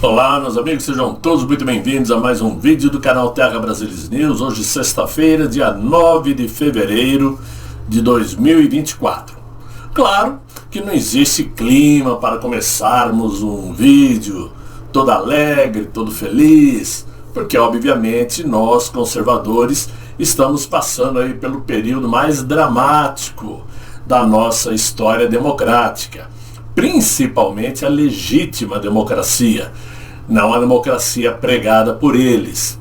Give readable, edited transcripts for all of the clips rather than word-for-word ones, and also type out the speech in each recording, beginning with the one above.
Olá, meus amigos, sejam todos muito bem-vindos a mais um vídeo do canal Terra Brasilis News. Hoje, sexta-feira, dia 9 de fevereiro de 2024. Claro que não existe clima para começarmos um vídeo todo alegre, todo feliz, porque obviamente nós, conservadores, estamos passando aí pelo período mais dramático da nossa história democrática, principalmente a legítima democracia, não a democracia pregada por eles.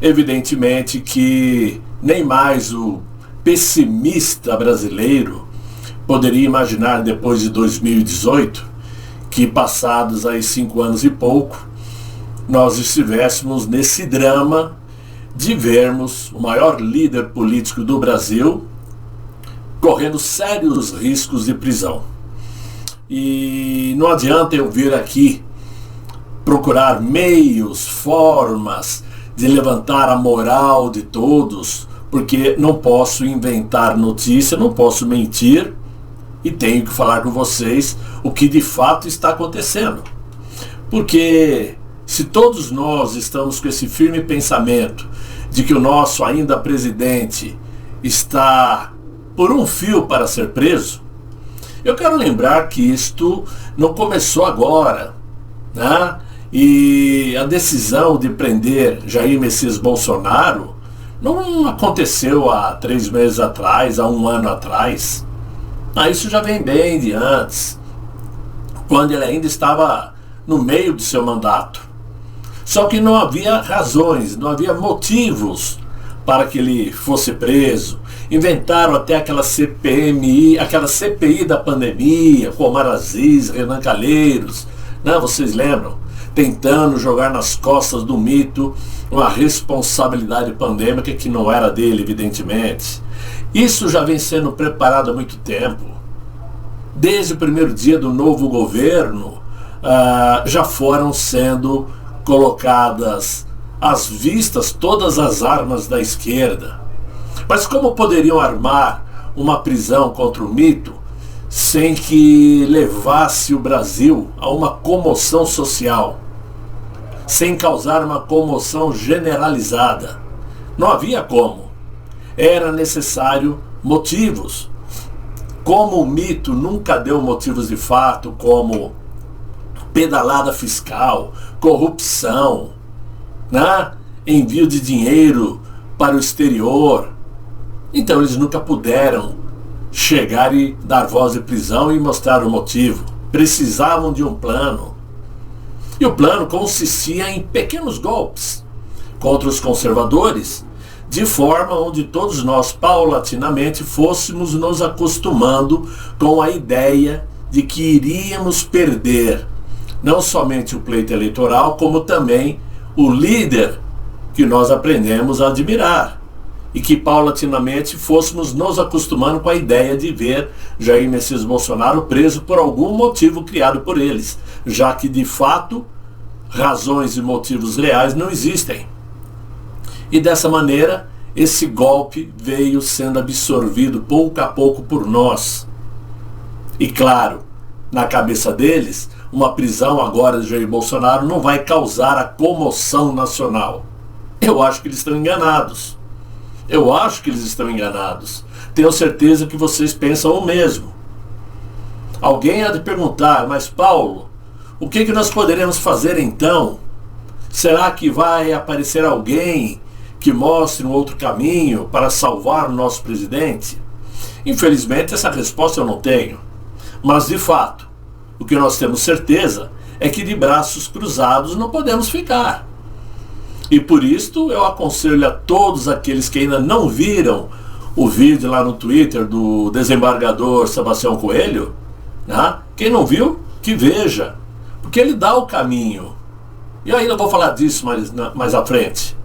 Evidentemente que nem mais o pessimista brasileiro poderia imaginar, depois de 2018, que passados aí 5 anos e pouco, nós estivéssemos nesse drama de vermos o maior líder político do Brasil correndo sérios riscos de prisão. E não adianta eu vir aqui procurar meios, formas de levantar a moral de todos, porque não posso inventar notícia, não posso mentir e tenho que falar com vocês o que de fato está acontecendo. Porque se todos nós estamos com esse firme pensamento de que o nosso ainda presidente está por um fio para ser preso, eu quero lembrar que isto não começou agora, né? E a decisão de prender Jair Messias Bolsonaro não aconteceu há 3 meses atrás, há 1 ano atrás. Isso já vem bem de antes, quando ele ainda estava no meio do seu mandato. Só que não havia razões, não havia motivos para que ele fosse preso. Inventaram até aquela CPMI, aquela CPI da pandemia, com Omar Aziz, Renan Calheiros, né? Vocês lembram? Tentando jogar nas costas do mito uma responsabilidade pandêmica que não era dele, evidentemente. Isso já vem sendo preparado há muito tempo. Desde o primeiro dia do novo governo, já foram sendo colocadas às vistas todas as armas da esquerda. Mas como poderiam armar uma prisão contra o mito sem que levasse o Brasil a uma comoção social, sem causar uma comoção generalizada? Não havia como. Era necessário motivos. Como o mito nunca deu motivos de fato, como pedalada fiscal, corrupção, né? Envio de dinheiro para o exterior, então eles nunca puderam chegar e dar voz de prisão e mostrar o motivo. Precisavam de um plano. E o plano consistia em pequenos golpes contra os conservadores, de forma onde todos nós paulatinamente fôssemos nos acostumando com a ideia de que iríamos perder não somente o pleito eleitoral, como também o líder que nós aprendemos a admirar, e que paulatinamente fôssemos nos acostumando com a ideia de ver Jair Messias Bolsonaro preso por algum motivo criado por eles, já que de fato razões e motivos reais não existem. E dessa maneira esse golpe veio sendo absorvido pouco a pouco por nós. E claro, na cabeça deles, uma prisão agora de Jair Bolsonaro não vai causar a comoção nacional. Eu acho que eles estão enganados. Eu acho que eles estão enganados. Tenho certeza que vocês pensam o mesmo. Alguém há de perguntar, mas Paulo, o que nós poderemos fazer então? Será que vai aparecer alguém que mostre um outro caminho para salvar o nosso presidente? Infelizmente essa resposta eu não tenho. Mas de fato, o que nós temos certeza é que de braços cruzados não podemos ficar. E por isto eu aconselho a todos aqueles que ainda não viram o vídeo lá no Twitter do desembargador Sebastião Coelho, né? Quem não viu, que veja, porque ele dá o caminho. E ainda vou falar disso mais à frente.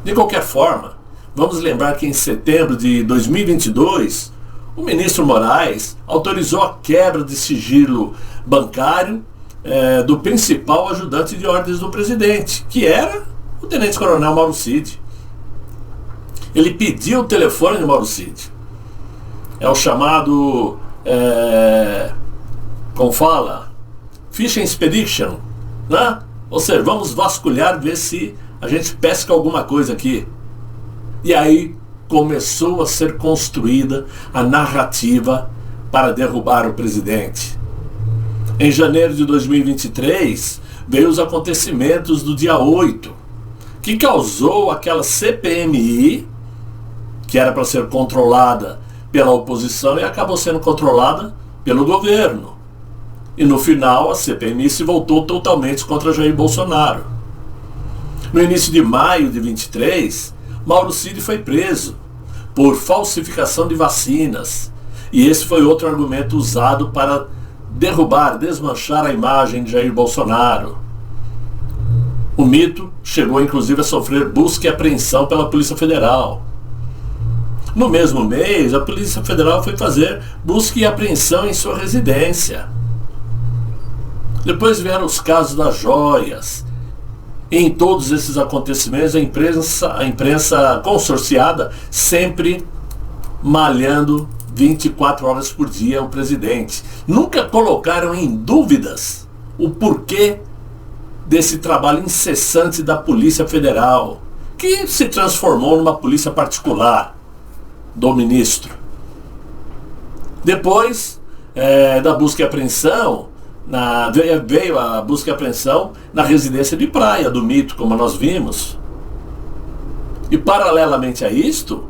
De qualquer forma, vamos lembrar que em setembro de 2022, o ministro Moraes autorizou a quebra de sigilo bancário do principal ajudante de ordens do presidente, que era o tenente-coronel Mauro Cid. Ele pediu o telefone de Mauro Cid. É o chamado, como fala, Fishing Expedition, né? Ou seja, vamos vasculhar, ver se a gente pesca alguma coisa aqui. E aí começou a ser construída a narrativa para derrubar o presidente. Em janeiro de 2023, veio os acontecimentos do dia 8, que causou aquela CPMI, que era para ser controlada pela oposição e acabou sendo controlada pelo governo. E no final a CPMI se voltou totalmente contra Jair Bolsonaro. No início de maio de 23, Mauro Cid foi preso por falsificação de vacinas. E esse foi outro argumento usado para derrubar, desmanchar a imagem de Jair Bolsonaro. O mito chegou inclusive a sofrer busca e apreensão pela Polícia Federal. No mesmo mês, a Polícia Federal foi fazer busca e apreensão em sua residência. Depois vieram os casos das joias. E em todos esses acontecimentos, a imprensa consorciada sempre malhando 24 horas por dia o presidente. Nunca colocaram em dúvidas o porquê desse trabalho incessante da Polícia Federal, que se transformou numa polícia particular do ministro. Depois da busca e apreensão, veio a busca e apreensão na residência de praia do mito, como nós vimos. E paralelamente a isto,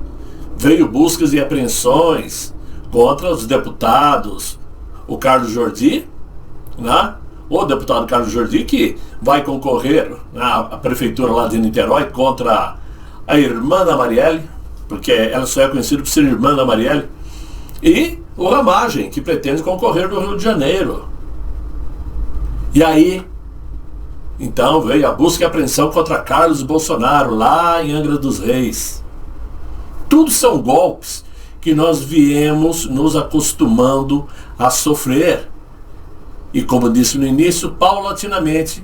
veio buscas e apreensões contra os deputados, o Carlos Jordi, né? O deputado Carlos Jordi, que vai concorrer à prefeitura lá de Niterói contra a irmã da Marielle, porque ela só é conhecida por ser irmã da Marielle, e o Ramagem, que pretende concorrer no Rio de Janeiro. E aí, então, veio a busca e apreensão contra Carlos Bolsonaro, lá em Angra dos Reis. Tudo são golpes que nós viemos nos acostumando a sofrer. E como disse no início, paulatinamente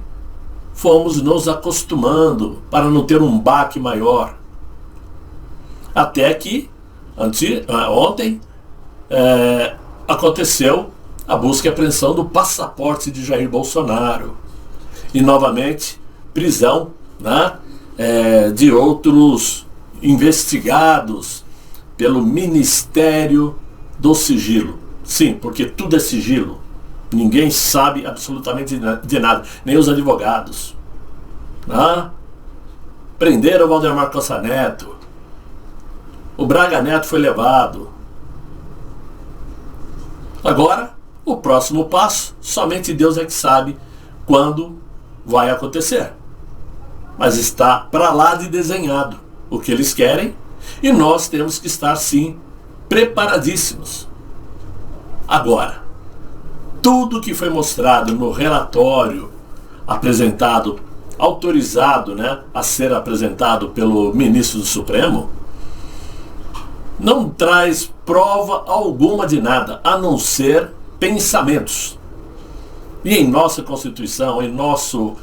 fomos nos acostumando para não ter um baque maior. Até que, ontem, aconteceu a busca e apreensão do passaporte de Jair Bolsonaro. E novamente, prisão, né, de outros investigados pelo Ministério do Sigilo. Sim, porque tudo é sigilo. Ninguém sabe absolutamente de nada, nem os advogados. Né? Prenderam o Valdemar Costa Neto. O Braga Neto foi levado. Agora, o próximo passo, somente Deus é que sabe quando vai acontecer. Mas está para lá de desenhado o que eles querem e nós temos que estar, sim, preparadíssimos. Agora, tudo que foi mostrado no relatório apresentado, autorizado, né, a ser apresentado pelo ministro do Supremo, não traz prova alguma de nada, a não ser pensamentos. E em nossa Constituição, em nosso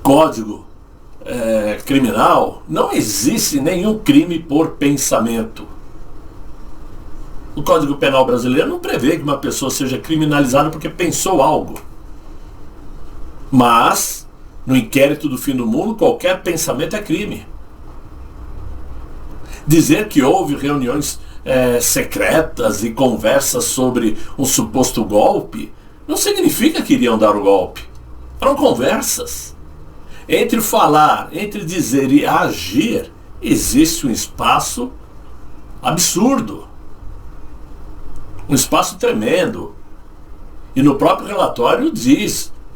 Código Criminal, não existe nenhum crime por pensamento. O Código Penal brasileiro não prevê que uma pessoa seja criminalizada porque pensou algo. Mas, no inquérito do fim do mundo, qualquer pensamento é crime. Dizer que houve reuniões secretas e conversas sobre um suposto golpe não significa que iriam dar o golpe. Eram conversas. Entre falar, entre dizer e agir, existe um espaço absurdo. Um espaço tremendo. E no próprio relatório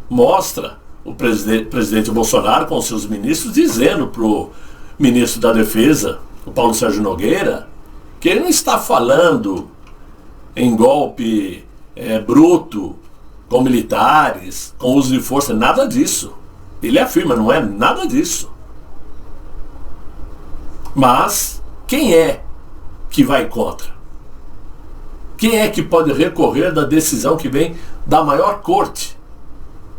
mostra o presidente Bolsonaro com seus ministros dizendo para o ministro da Defesa, o Paulo Sérgio Nogueira, que ele não está falando em golpe bruto, com militares, com uso de força, nada disso. Ele afirma, não é nada disso. Mas quem é que vai contra? Quem é que pode recorrer da decisão que vem da maior corte?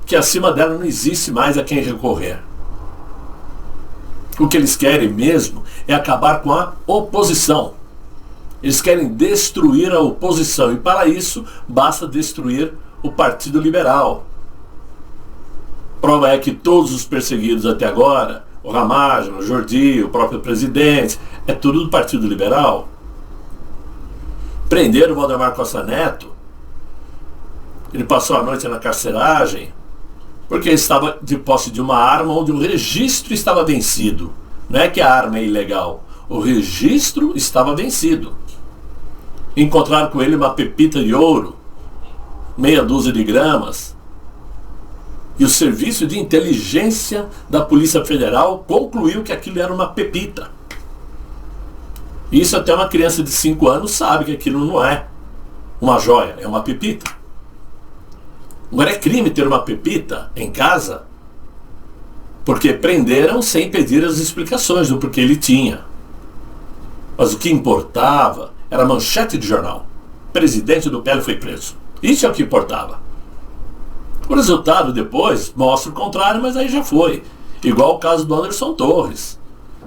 Que acima dela não existe mais a quem recorrer. O que eles querem mesmo é acabar com a oposição. Eles querem destruir a oposição e para isso basta destruir o Partido Liberal. Prova é que todos os perseguidos até agora, o Ramagem, o Jordi, o próprio presidente, é tudo do Partido Liberal. Prenderam o Waldemar Costa Neto. Ele passou a noite na carceragem porque estava de posse de uma arma onde o registro estava vencido. Não é que a arma é ilegal, o registro estava vencido. Encontraram com ele uma pepita de ouro, meia dúzia de gramas. E o serviço de inteligência da Polícia Federal concluiu que aquilo era uma pepita. Isso até uma criança de 5 anos sabe que aquilo não é uma joia, é uma pepita. Agora é crime ter uma pepita em casa, porque prenderam sem pedir as explicações do porquê ele tinha. Mas o que importava era a manchete de jornal. O presidente do PL foi preso. Isso é o que importava. O resultado depois mostra o contrário, mas aí já foi. Igual o caso do Anderson Torres.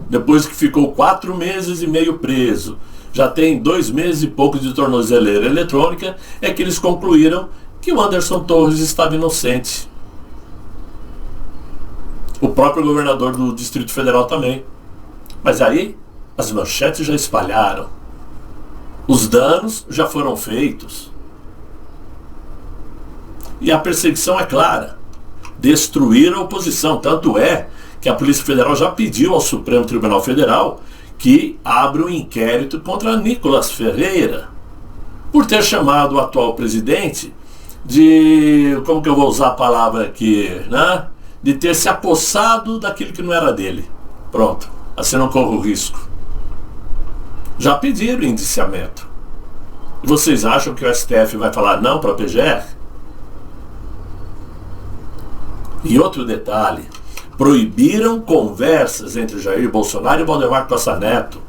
Depois que ficou 4 meses e meio preso, já tem 2 meses e pouco de tornozeleira eletrônica, é que eles concluíram que o Anderson Torres estava inocente. O próprio governador do Distrito Federal também. Mas aí as manchetes já espalharam. Os danos já foram feitos. E a perseguição é clara. Destruir a oposição. Tanto é que a Polícia Federal já pediu ao Supremo Tribunal Federal que abra um inquérito contra Nicolas Ferreira por ter chamado o atual presidente de, como que eu vou usar a palavra aqui, né? De ter se apossado daquilo que não era dele. Pronto, assim não corre o risco. Já pediram indiciamento. E vocês acham que o STF vai falar não para a PGR? E outro detalhe, proibiram conversas entre Jair Bolsonaro e Waldemar Costa Neto.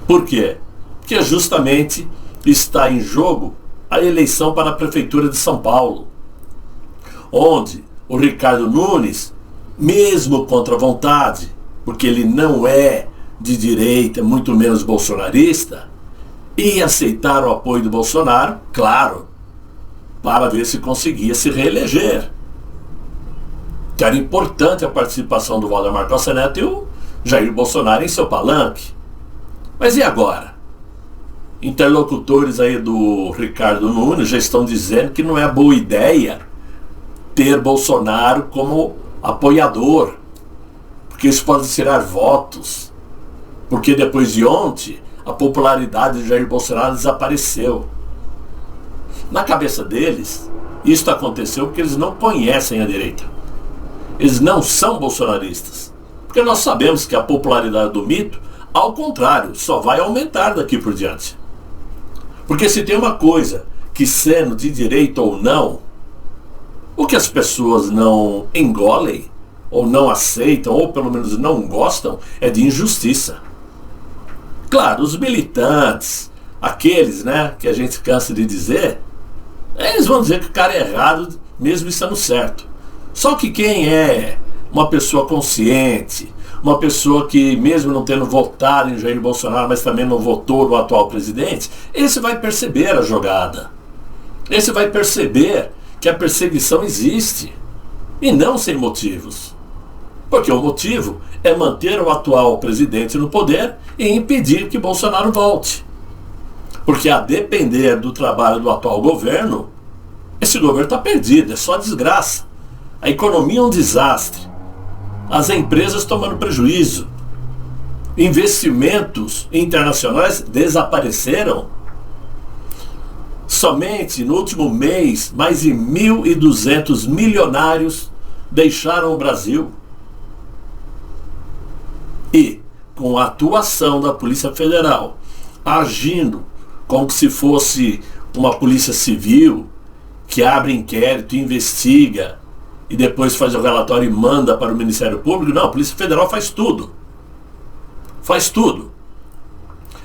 Por quê? Porque justamente está em jogo a eleição para a Prefeitura de São Paulo, onde o Ricardo Nunes, mesmo contra a vontade, porque ele não é de direita, muito menos bolsonarista, ia aceitar o apoio do Bolsonaro, claro, para ver se conseguia se reeleger. Que era importante a participação do Waldemar Costa Neto e o Jair Bolsonaro em seu palanque. Mas e agora? Interlocutores aí do Ricardo Nunes já estão dizendo que não é boa ideia ter Bolsonaro como apoiador, porque isso pode tirar votos, porque depois de ontem a popularidade de Jair Bolsonaro desapareceu. Na cabeça deles, isso aconteceu porque eles não conhecem a direita. Eles não são bolsonaristas. Porque nós sabemos que a popularidade do mito, ao contrário, só vai aumentar daqui por diante. Porque se tem uma coisa que, sendo de direita ou não, o que as pessoas não engolem, ou não aceitam, ou pelo menos não gostam, é de injustiça. Claro, os militantes, aqueles, né, que a gente cansa de dizer, eles vão dizer que o cara é errado, mesmo estando certo. Só que quem é uma pessoa consciente, uma pessoa que mesmo não tendo votado em Jair Bolsonaro, mas também não votou no atual presidente, esse vai perceber a jogada. Esse vai perceber que a perseguição existe, e não sem motivos. Porque o motivo é manter o atual presidente no poder e impedir que Bolsonaro volte. Porque a depender do trabalho do atual governo, esse governo está perdido, é só desgraça. A economia é um desastre. As empresas tomando prejuízo. Investimentos internacionais desapareceram. Somente no último mês, mais de 1.200 milionários deixaram o Brasil. E, com a atuação da Polícia Federal, agindo como se fosse uma polícia civil, que abre inquérito, investiga, e depois faz o relatório e manda para o Ministério Público. Não, a Polícia Federal faz tudo. Faz tudo.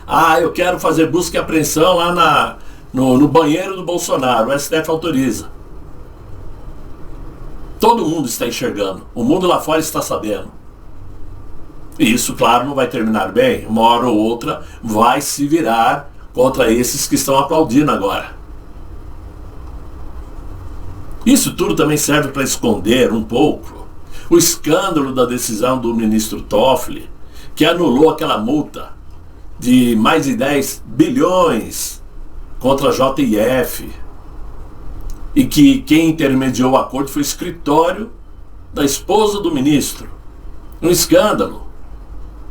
Ah, eu quero fazer busca e apreensão lá no banheiro do Bolsonaro. O STF autoriza. Todo mundo está enxergando. O mundo lá fora está sabendo. E isso, claro, não vai terminar bem. Uma hora ou outra vai se virar contra esses que estão aplaudindo agora. Isso tudo também serve para esconder um pouco o escândalo da decisão do ministro Toffoli, que anulou aquela multa de mais de 10 bilhões contra a JF, e que quem intermediou o acordo foi o escritório da esposa do ministro. Um escândalo.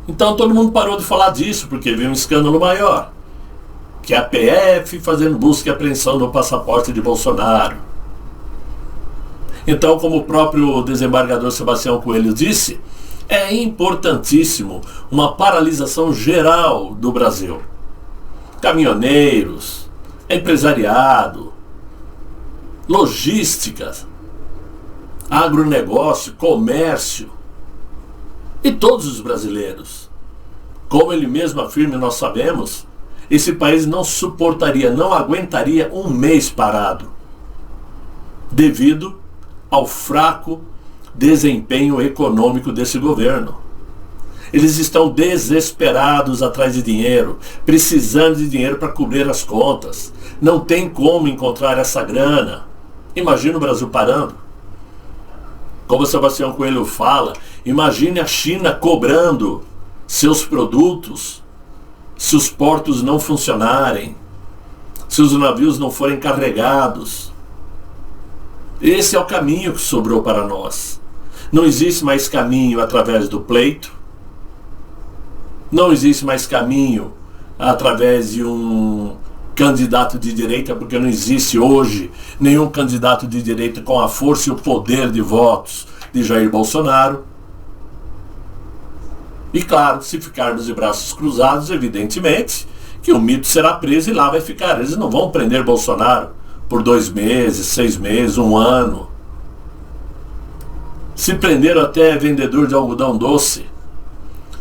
Então todo mundo parou de falar disso, porque veio um escândalo maior, que é a PF fazendo busca e apreensão do passaporte de Bolsonaro. Então, como o próprio desembargador Sebastião Coelho disse, é importantíssimo uma paralisação geral do Brasil. Caminhoneiros, empresariado, logística, agronegócio, comércio e todos os brasileiros. Como ele mesmo afirma, nós sabemos, esse país não suportaria, não aguentaria um mês parado, devido ao fraco desempenho econômico desse governo. Eles estão desesperados atrás de dinheiro, precisando de dinheiro para cobrir as contas. Não tem como encontrar essa grana. Imagina o Brasil parando. Como o Sebastião Coelho fala, imagine a China cobrando seus produtos se os portos não funcionarem, se os navios não forem carregados. Esse é o caminho que sobrou para nós. Não existe mais caminho através do pleito. Não existe mais caminho através de um candidato de direita, porque não existe hoje nenhum candidato de direita com a força e o poder de votos de Jair Bolsonaro. E claro, se ficarmos de braços cruzados, evidentemente que o mito será preso e lá vai ficar. Eles não vão prender Bolsonaro por 2 meses, 6 meses, 1 ano. Se prenderam até vendedor de algodão doce.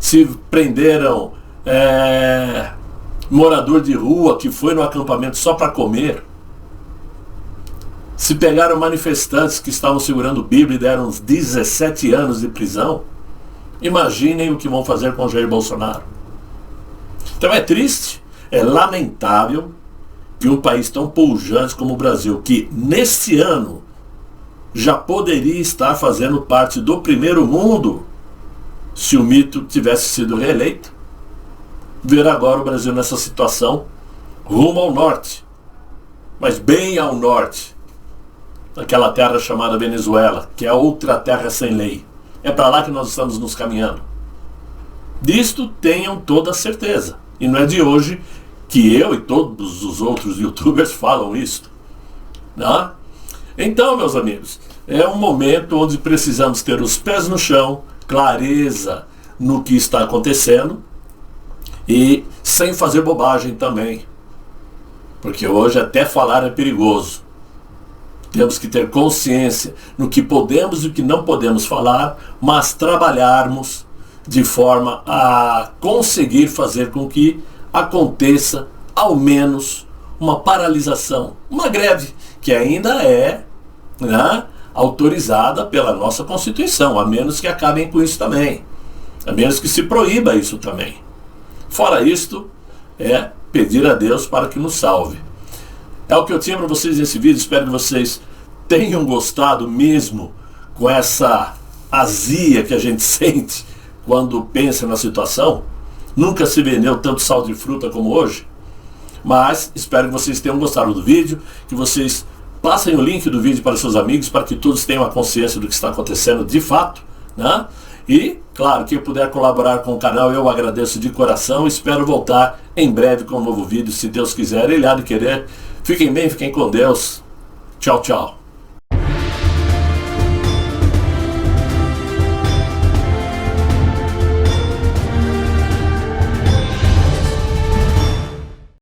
Se prenderam morador de rua que foi no acampamento só para comer. Se pegaram manifestantes que estavam segurando Bíblia e deram uns 17 anos de prisão. Imaginem o que vão fazer com Jair Bolsonaro. Então é triste, é lamentável que um país tão pujante como o Brasil, que neste ano já poderia estar fazendo parte do primeiro mundo, se o mito tivesse sido reeleito, ver agora o Brasil nessa situação, rumo ao norte, mas bem ao norte, naquela terra chamada Venezuela, que é outra terra sem lei. É para lá que nós estamos nos caminhando. Disto tenham toda a certeza. E não é de hoje que eu e todos os outros youtubers falam isso. Não? Então, meus amigos, é um momento onde precisamos ter os pés no chão, clareza no que está acontecendo e sem fazer bobagem também. Porque hoje até falar é perigoso. Temos que ter consciência no que podemos e o que não podemos falar, mas trabalharmos de forma a conseguir fazer com que aconteça ao menos uma paralisação, uma greve, que ainda é, né, autorizada pela nossa Constituição, a menos que acabem com isso também, a menos que se proíba isso também. Fora isto, é pedir a Deus para que nos salve. É o que eu tinha para vocês nesse vídeo. Espero que vocês tenham gostado mesmo com essa azia que a gente sente quando pensa na situação. Nunca se vendeu tanto sal de fruta como hoje. Mas espero que vocês tenham gostado do vídeo, que vocês passem o link do vídeo para seus amigos, para que todos tenham a consciência do que está acontecendo de fato, né? E, claro, quem puder colaborar com o canal, eu agradeço de coração. Espero voltar em breve com um novo vídeo, se Deus quiser, Ele há de querer. Fiquem bem, fiquem com Deus. Tchau, tchau.